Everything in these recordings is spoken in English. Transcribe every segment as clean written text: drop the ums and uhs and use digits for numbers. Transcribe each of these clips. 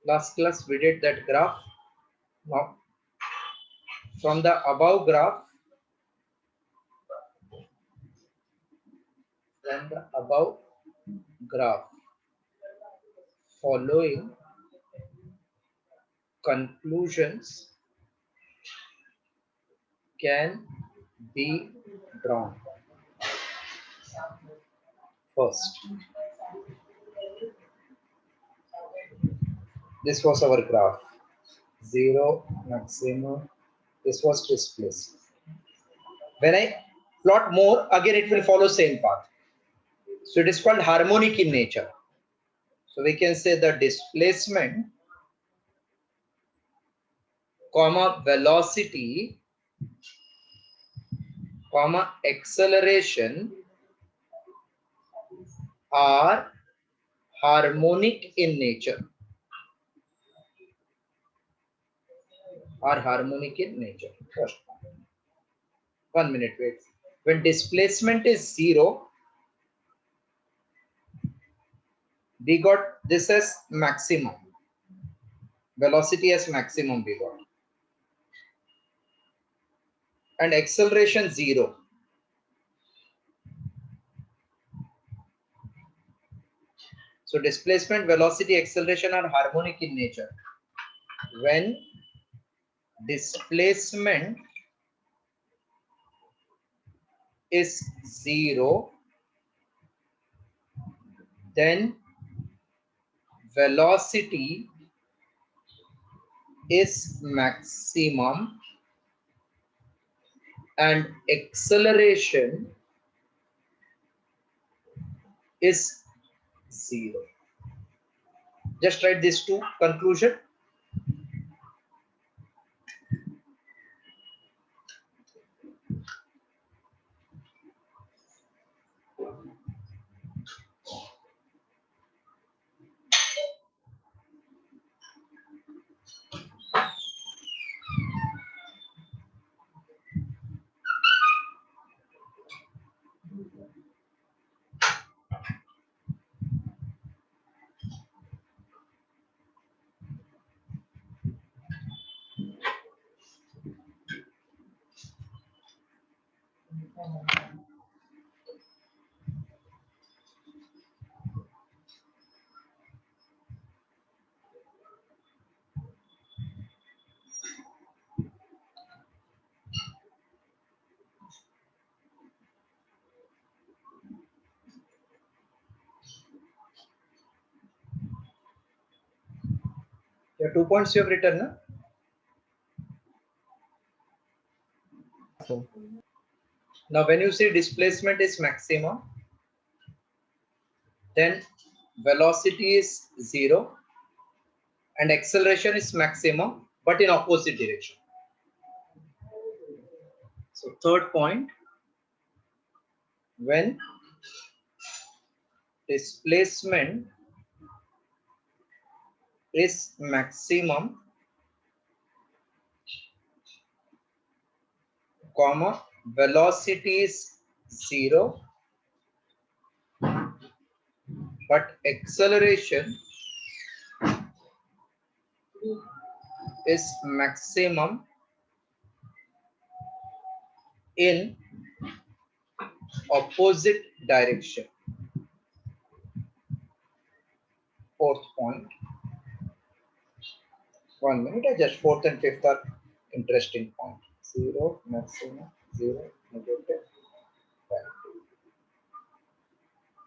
Last class we did that graph. Now from the above graph, following conclusions can be drawn. First, this was our graph, 0 maximum. This was displacement. When I plot more, again it will follow same path. So it is called harmonic in nature. So we can say the displacement comma velocity comma acceleration are harmonic in nature. First, 1 minute, wait. When displacement is 0, we got this as maximum. Velocity as maximum we got. And acceleration 0. So displacement, velocity, acceleration are harmonic in nature. When displacement is 0, then velocity is maximum and acceleration is 0. Just write these two conclusion. Your 2 points you have written, na? So, Now when you say displacement is maximum, then velocity is 0 and acceleration is maximum but in opposite direction. So third point, when displacement is maximum, comma, velocity is 0 but acceleration is maximum in opposite direction. Fourth point. 1 minute, just fourth and fifth are interesting point. 0 maximum, 0 negative,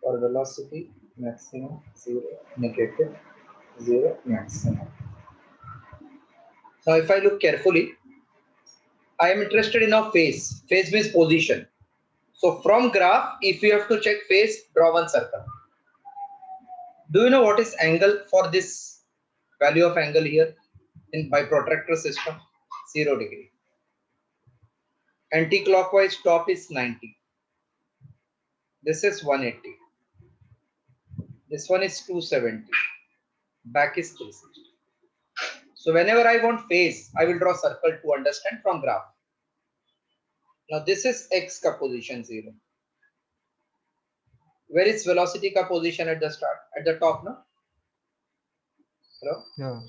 for velocity maximum, 0 negative, 0 maximum. Now if I look carefully, I am interested in a phase. Phase means position. So from graph, if you have to check phase, draw one circle. Do you know what is angle for this Value of angle here in by protractor system 0 degree. Anti-clockwise top is 90. This is 180. This one is 270. Back is 360. So whenever I want phase, I will draw circle to understand from graph. Now this is x ka position 0. Where is velocity ka position at the start? At the top, no? Hello? Yeah.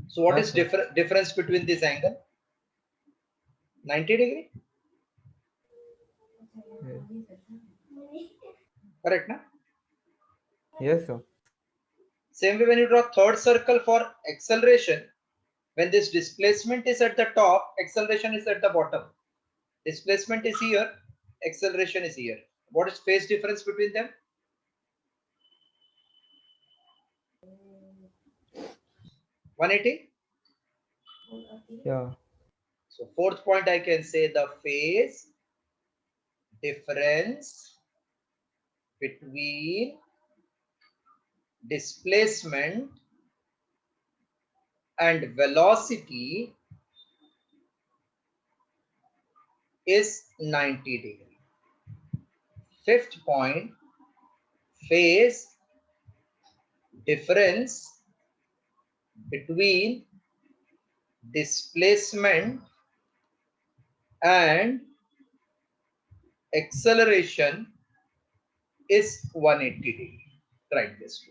So what Yeah, is sir. difference between this angle? 90 degree? Yeah. Correct, na? Yes, sir. Same way when you draw third circle for acceleration, when this displacement is at the top, acceleration is at the bottom. Displacement is here, acceleration is here. What is phase difference between them? 180. Yeah. So fourth point I can say the phase difference between displacement and velocity is 90 degree. Fifth point, phase difference between displacement and acceleration is 180 degree. Write this.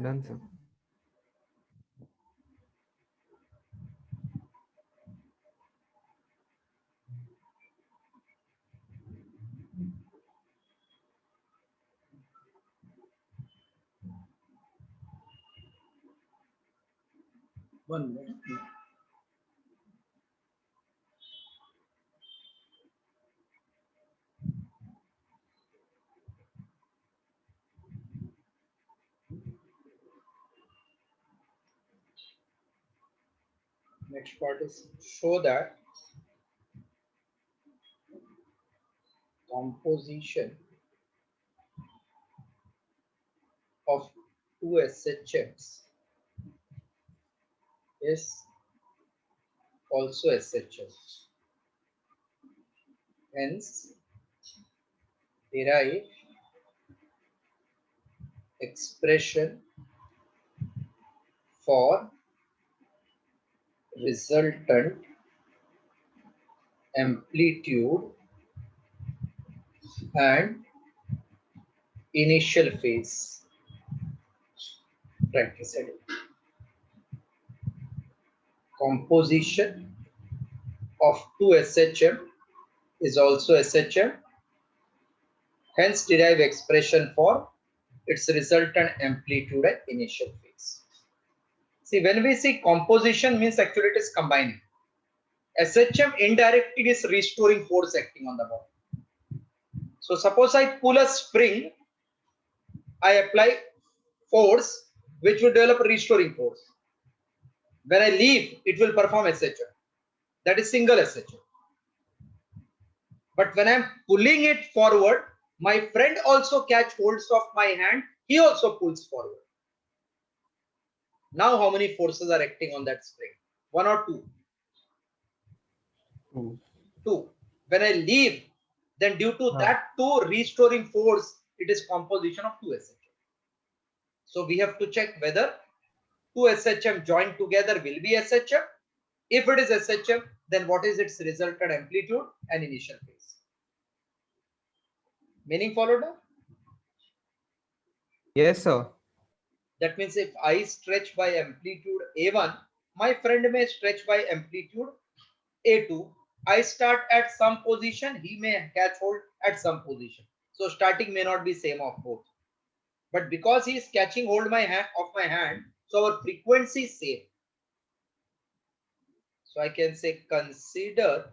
Done, sir. One minute. Next part is show that composition of two SHMs is also SHM. Hence, derive expression for resultant amplitude and initial phase. Right, said composition of two SHM is also SHM. Hence, derive expression for its resultant amplitude and initial phase. See, when we see composition means actually it is combining. SHM indirectly is restoring force acting on the body. So suppose I pull a spring, I apply force which will develop restoring force. When I leave, it will perform SHM. That is single SHM. But when I am pulling it forward, my friend also catch holds of my hand. He also pulls forward. Now how many forces are acting on that spring? One or two? Two. Two. When I leave, then due to that two restoring force, it is composition of two SHM. So we have to check whether two SHM joined together will be SHM. If it is SHM, then what is its resultant amplitude and initial phase? Meaning followed now? Yes, sir. That means if I stretch by amplitude A1, my friend may stretch by amplitude A2. I start at some position, he may catch hold at some position. So starting may not be same of both. But because he is catching hold of my hand, so our frequency is same. So I can say consider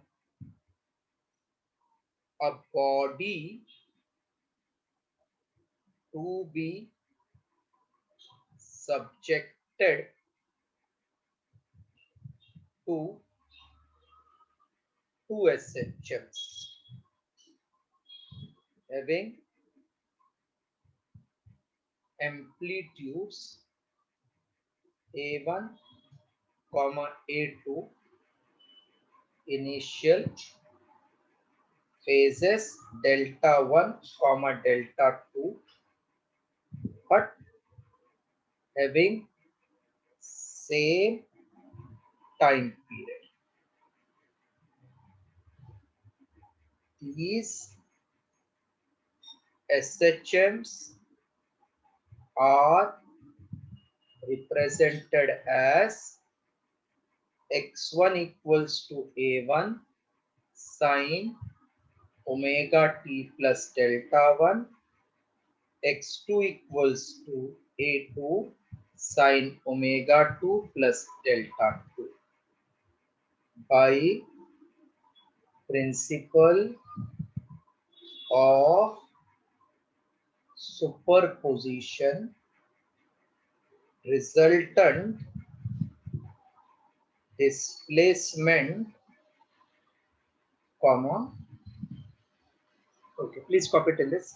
a body to be subjected to two SHMs having amplitudes A1, A2, initial phases delta 1, delta 2, but having same time period. These SHMs are represented as x1 equals to a1 sine omega t plus delta 1, x2 equals to a2 sine omega 2 plus delta 2 by principle of superposition. Resultant displacement, comma, okay, please copy till this.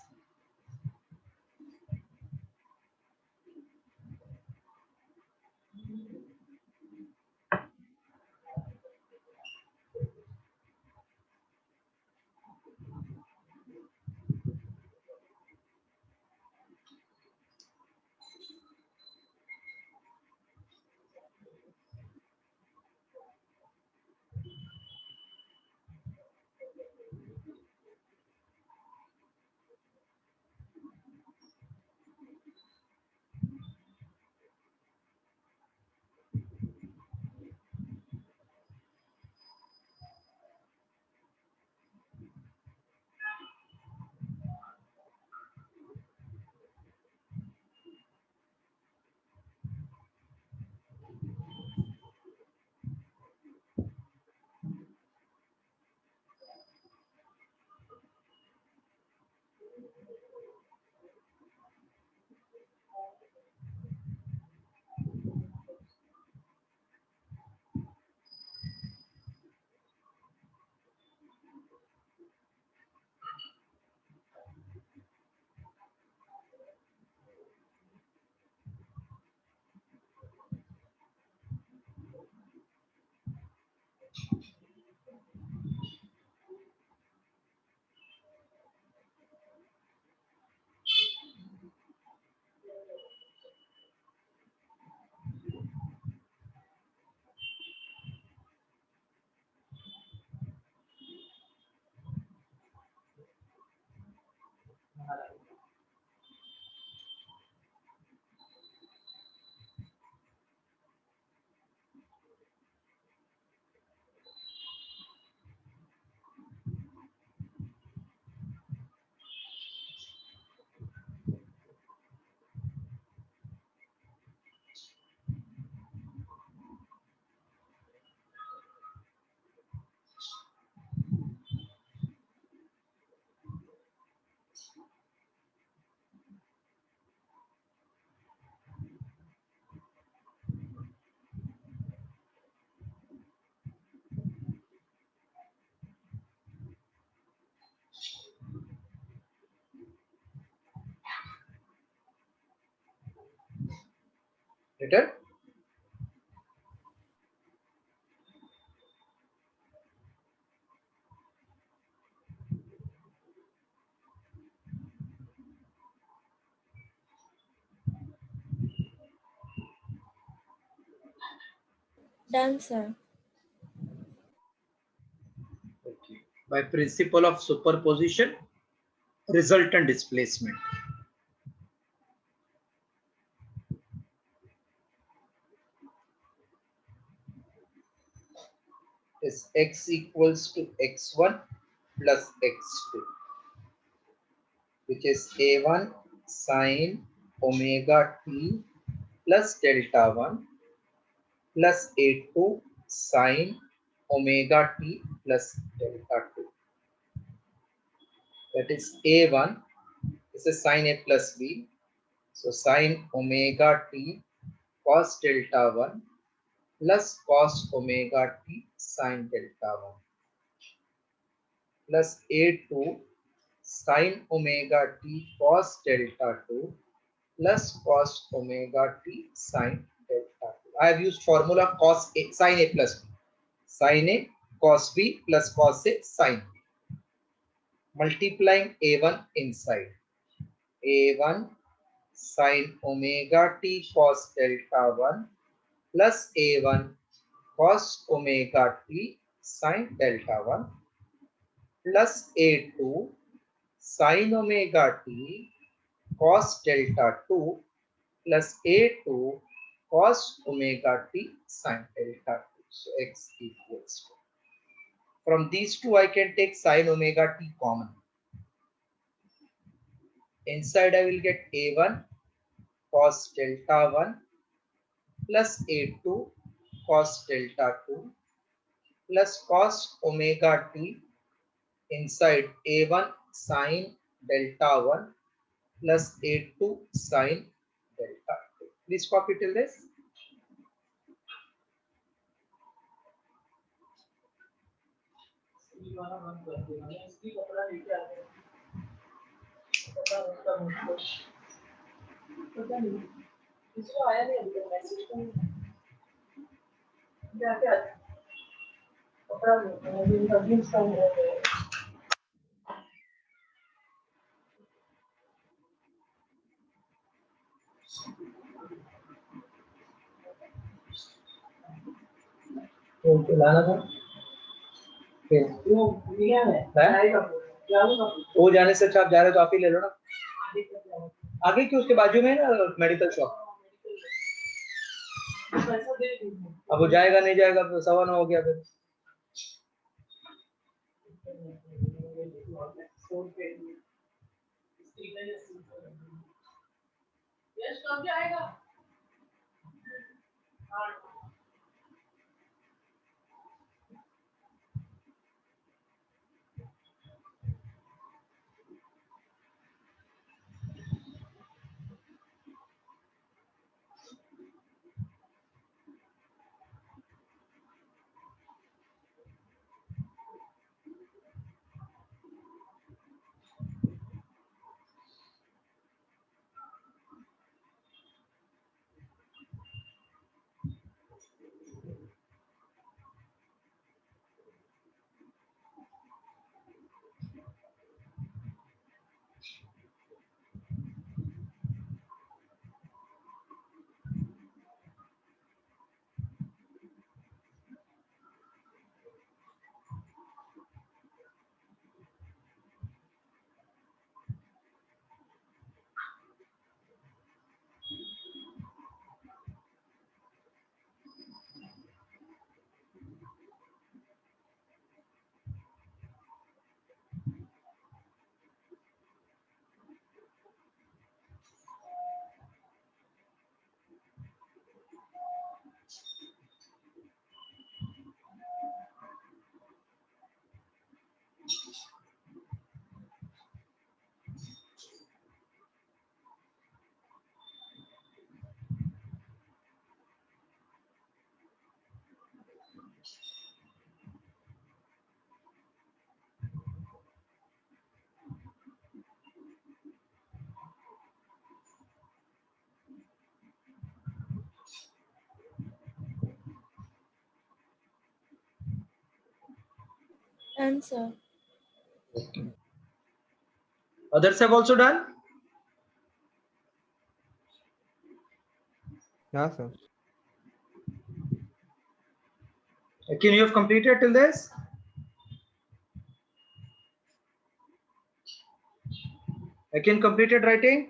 Written? Done, sir. Okay. By principle of superposition, resultant displacement. Is x equals to x1 plus x2, which is a1 sine omega t plus delta 1 plus a2 sine omega t plus delta 2. That is a1. This is sine a plus b. So sine omega t cos delta 1 plus cos omega t sine delta 1 plus a2 sine omega t cos delta 2 plus cos omega t sine delta 2. I have used formula cos a sine a plus b. Sine a cos b plus cos a sine b. Multiplying a1 inside. a1 sine omega t cos delta 1 plus a1 cos omega t sine delta 1 plus a2 sine omega t cos delta 2 plus a2 cos omega t sine delta 2. So x equals to. From these two, I can take sine omega t common. Inside, I will get a1 cos delta 1 plus a2 cos delta 2 plus cos omega t inside a1 sine delta 1 plus a2 sine delta 2. Please copy till this. उनको लाना था फिर वो जाने से अच्छा आप जा रहे हो तो आप ही ले लो ना आगे क्यों उसके बाजू में है ना मेडिकल शॉप अब वो जाएगा नहीं जाएगा तो 9:15 हो गया फिर Done, sir. Others have also done? Yeah, sir. Can you have completed till this? I can completed writing?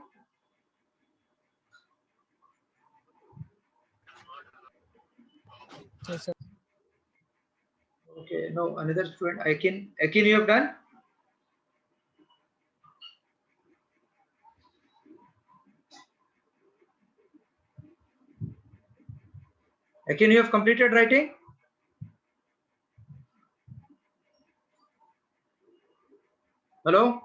Yes, sir. Okay, no, another student. I can you have done? Can you have completed writing? Hello?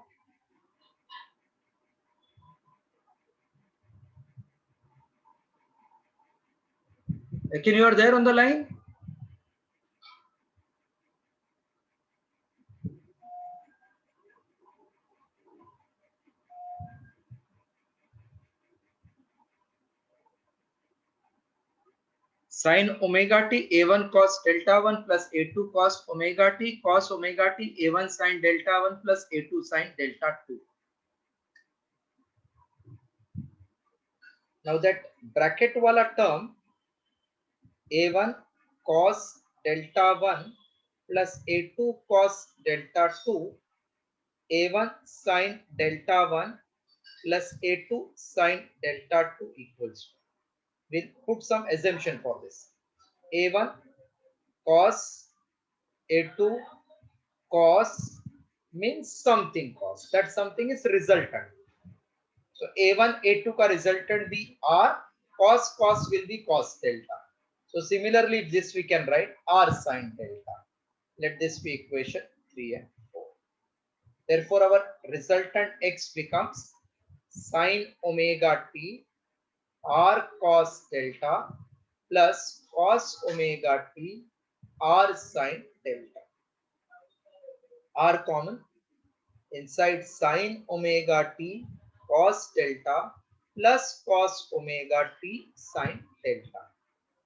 Can you are there on the line? Sin omega t a1 cos delta 1 plus a2 cos omega t a1 sin delta 1 plus a2 sin delta 2. Now that bracket wala term a1 cos delta 1 plus a2 cos delta 2 a1 sin delta 1 plus a2 sin delta 2 equals to. We'll put some assumption for this. A1 cos a2 cos means something cos. That something is resultant. So a1 a2 का resultant be r, cos will be cos delta. So similarly this we can write r sin delta. Let this be equation 3 and 4. Therefore our resultant x becomes sin omega t r cos delta plus cos omega t r sin delta. R common, inside sin omega t cos delta plus cos omega t sin delta.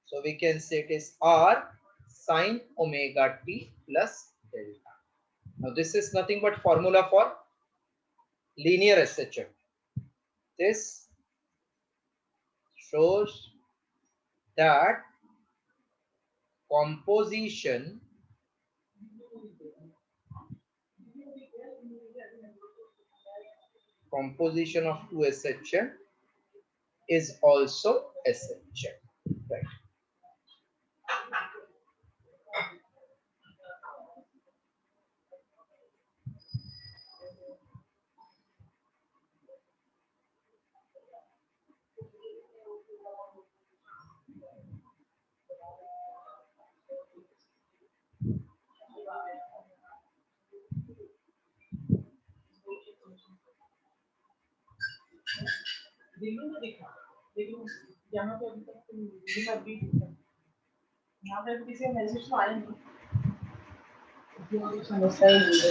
So we can say it is r sin omega t plus delta. Now this is nothing but formula for linear SHM. This shows that composition of 2 SHM is also SHM. Right. यहाँ पे अभी तक लिखा भी यहाँ पे किसी का मैसेज तो आया नहीं समस्या ही नहीं है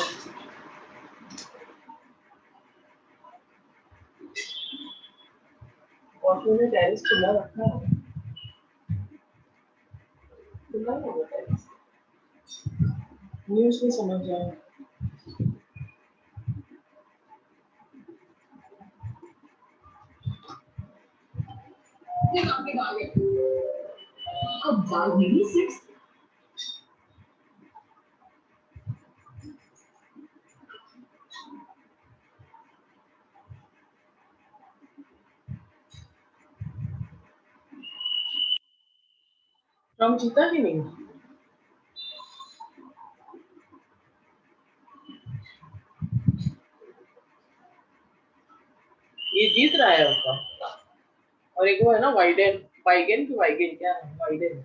और फिर टेरिस खुला रखा है खुला ही होगा टेरिस न्यूज़ नहीं समझ आया अब दाल नहीं सिर्फ हम जीता कि नहीं ये जीत रहा है उसका और एक वो है ना वाइडेन वाइगेन की वाइगेन क्या है वाइडेन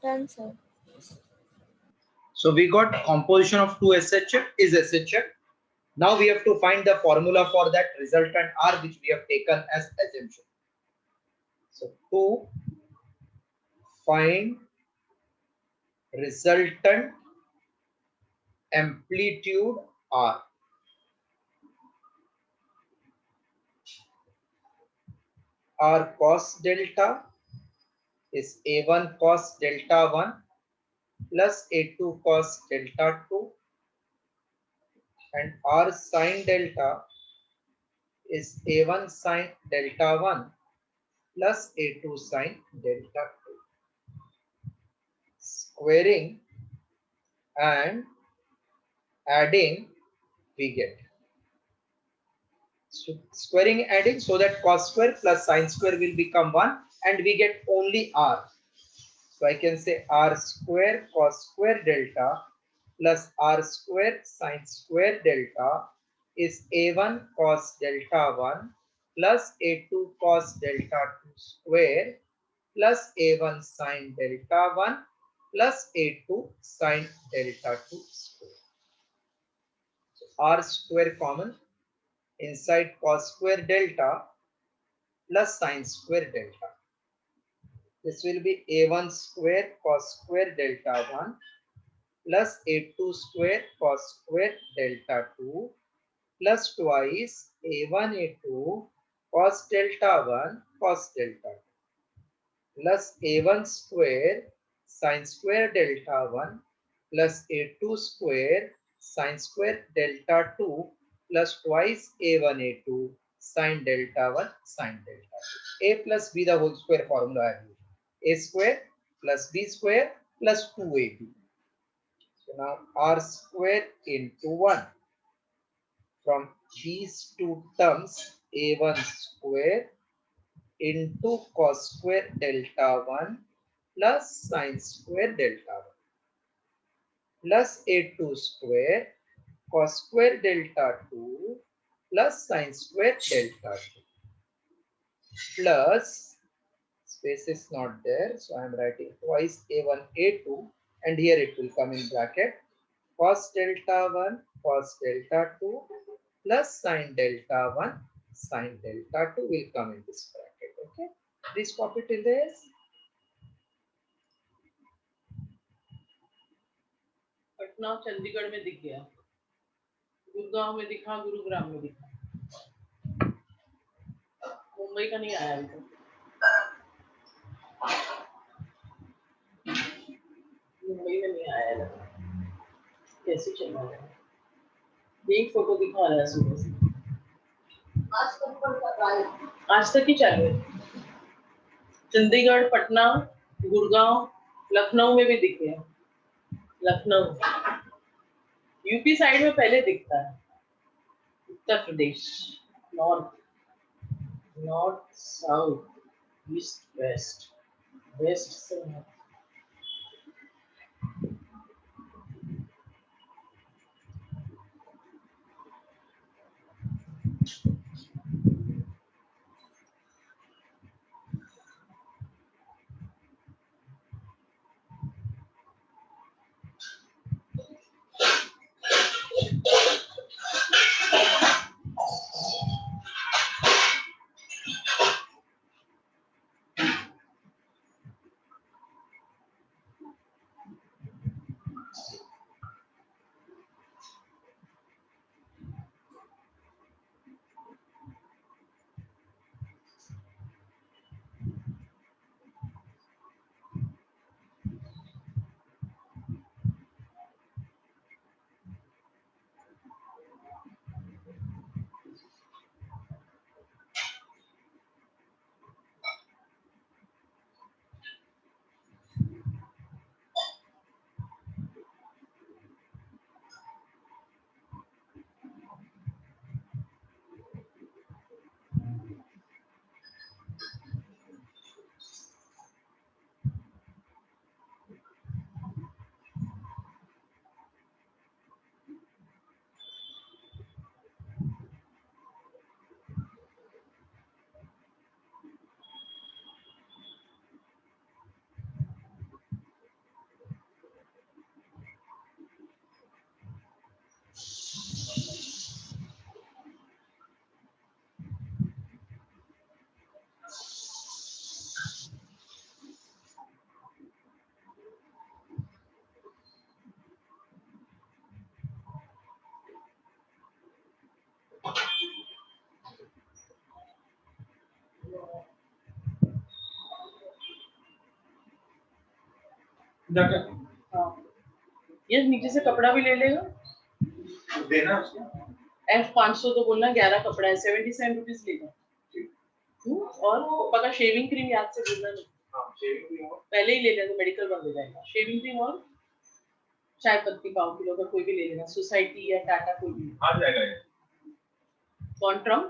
Done, sir. So we got composition of two SHF is SHF. Now we have to find the formula for that resultant R which we have taken as assumption. So to find resultant amplitude R, R cos delta is A1 cos delta 1 plus A2 cos delta 2, and R sin delta is A1 sin delta 1 plus A2 sin delta 2. Squaring and adding, we get. So squaring adding, so that cos square plus sin square will become 1 and we get only R. So I can say R square cos square delta plus R square sin square delta is A1 cos delta 1 plus A2 cos delta 2 square plus A1 sin delta 1 plus A2 sin delta 2 square. So R square common, inside cos square delta plus sin square delta. This will be A1 square cos square delta 1 plus A2 square cos square delta 2 plus twice A1 A2 cos delta 1 cos delta 2 plus A1 square sin square delta 1 plus A2 square sin square delta 2 plus twice A1 A2 sin delta 1 sin delta 2. A plus B the whole square formula I have used. A square plus B square plus 2AB. So now R square into 1. From these two terms, A1 square into cos square delta 1 plus sin square delta 1 plus A2 square cos square delta 2 plus sin square delta 2 plus, space is not there, so I am writing twice A1 A2 and here it will come in bracket cos delta 1 cos delta 2 plus sin delta 1 sin delta 2 will come in this bracket. Okay, please copy till this. Patna Chandigarh में दिख गया, गुड़गांव में दिखा, गुरुग्राम में दिखा, मुंबई का नहीं आया अभी तक। मुंबई में नहीं आया लगा, कैसे चल रहा है? यही फोटो दिखा रहा है सुबह से, आज तक ही चालू है। चंडीगढ़, पटना, गुड़गांव, लखनऊ में भी दिख गया। लखनऊ यूपी साइड में पहले दिखता है, Uttar Pradesh, north, north south, east west, west से नॉर्थ। हाँ, ये नीचे से कपड़ा भी ले लेगा देना उसको। F500 तो बोलना 11 कपड़ा है 77 रुपीज लेगा। और पापा का शेविंग क्रीम याद से बोलना नहीं। हाँ, शेविंग क्रीम और पहले ही ले लेना तो मेडिकल बंद हो जाएगा। शेविंग क्रीम और चाय पत्ती पाव किलो का कोई भी ले लेना, सोसाइटी या टाटा कोई भी। आ जाएगा ये। कौन ट्रम्प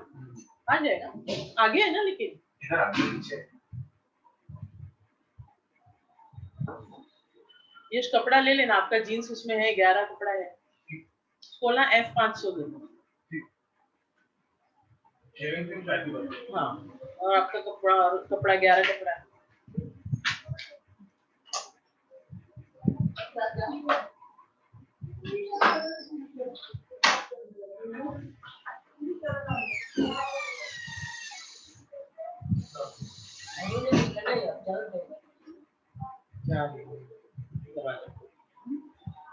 आ जाएगा, आगे है ना लेकिन इधर आ नीचे। ये कपड़ा ले लेना, आपका जीन्स उसमें है 11 कपड़ा है, खोलना F500 दे दो। शेविंग क्रीम चाहिए बस। हाँ, और आपका कपड़ा 11 कपड़ा है।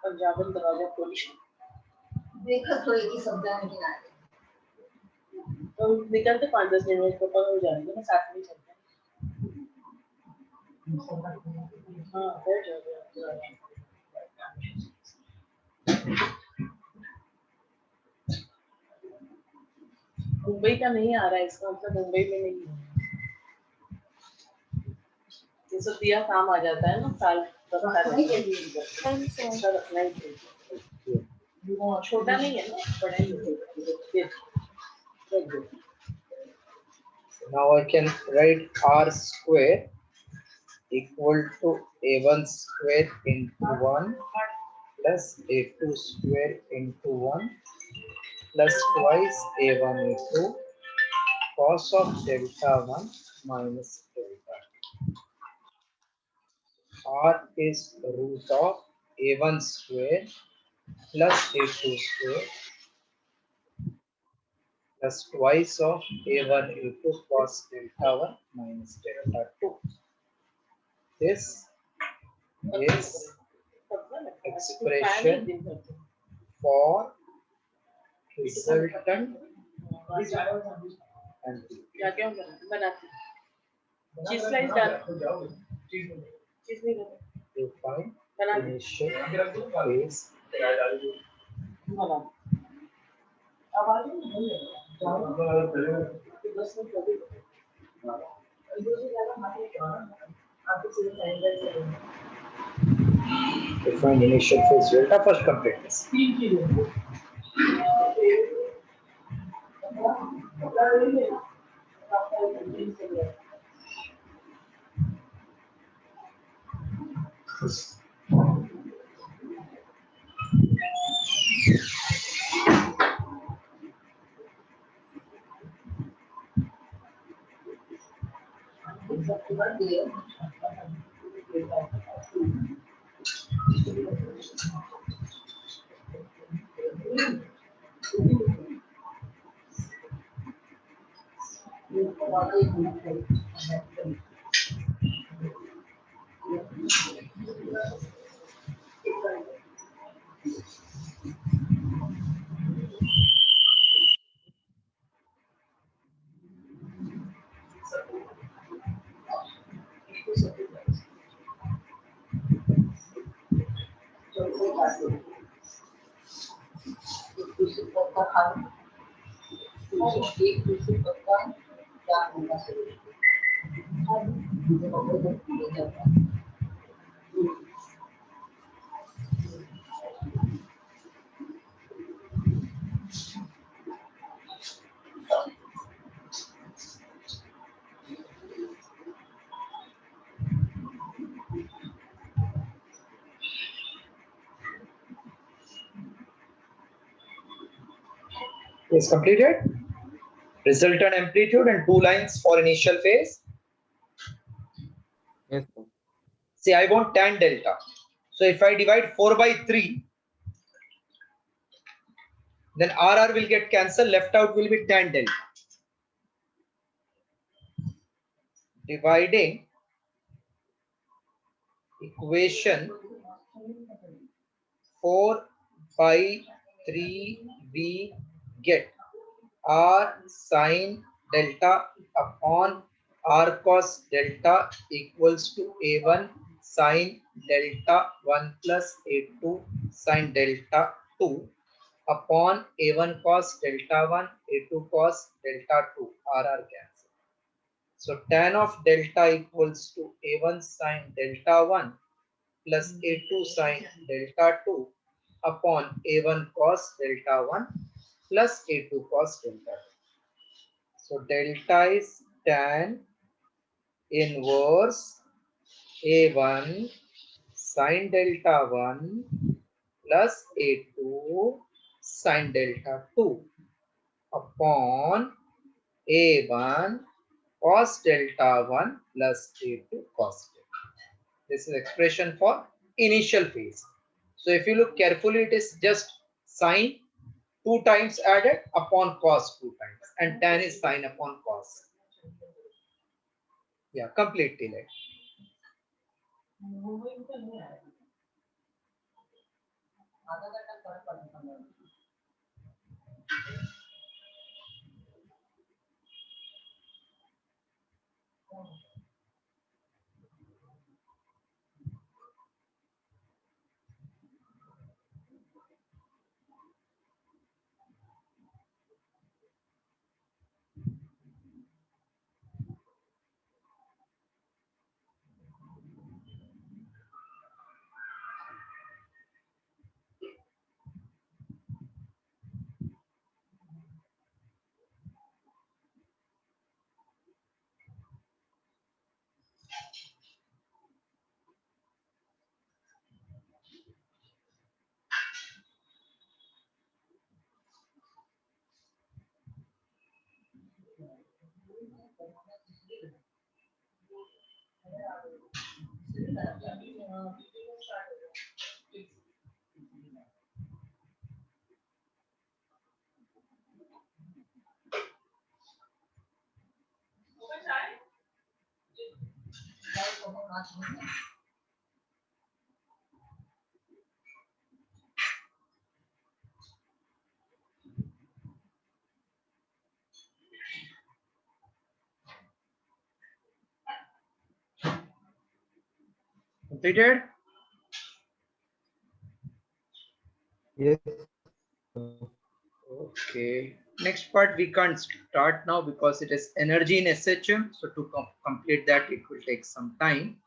पंजाबन दरवाजा खोली देखा तो एक ही शब्द है लेकिन आगे तो निकलते 5-10 मिनट में पापा हो जाएंगे ना, साथ में चलते हैं। हाँ बैठ जाओ। मुंबई का नहीं आ रहा है, इसका मतलब मुंबई में नहीं है। ये सब दिया काम आ जाता है ना, साल Done, sir. रखना ही चाहिए। छोटा नहीं है ना, बड़ा ही है। Now I can write r square equal to a1 square into 1 plus a2 square into 1 plus twice a1 into cos of delta 1 minus delta 2. R is root of a1 square plus a2 square plus twice of a1 into cos delta 1 minus delta 2. This is expression for resultant amplitude. क्या क्या बनाते cheese slice डाल चीज नहीं डाल To find बना initial phase बना अब आ जाओ बस में कभी to find initial phase delta. First complete this. Is completed. Resultant amplitude and 2 lines for initial phase. Yes, sir. Say I want tan delta. So if I divide 4 by 3, then RR will get cancelled. Left out will be tan delta. Dividing equation 4 by 3, we get R sine delta upon r cos delta equals to a1 sin delta 1 plus a2 sin delta 2 upon a1 cos delta 1 a2 cos delta 2 r cancel. So tan of delta equals to a1 sin delta 1 plus a2 sin delta 2 upon a1 cos delta 1 plus a2 cos delta 2. So delta is tan inverse a1 sin delta 1 plus a2 sin delta 2 upon a1 cos delta 1 plus a2 cos delta. This is expression for initial phase. So if you look carefully, it is just sine 2 times added upon cos 2 times, and tan is sine upon cos. Yeah, complete delay. Completed? Yes, sir. Okay. Next part we can't start now because it is energy in SHM. So to complete that, it will take some time.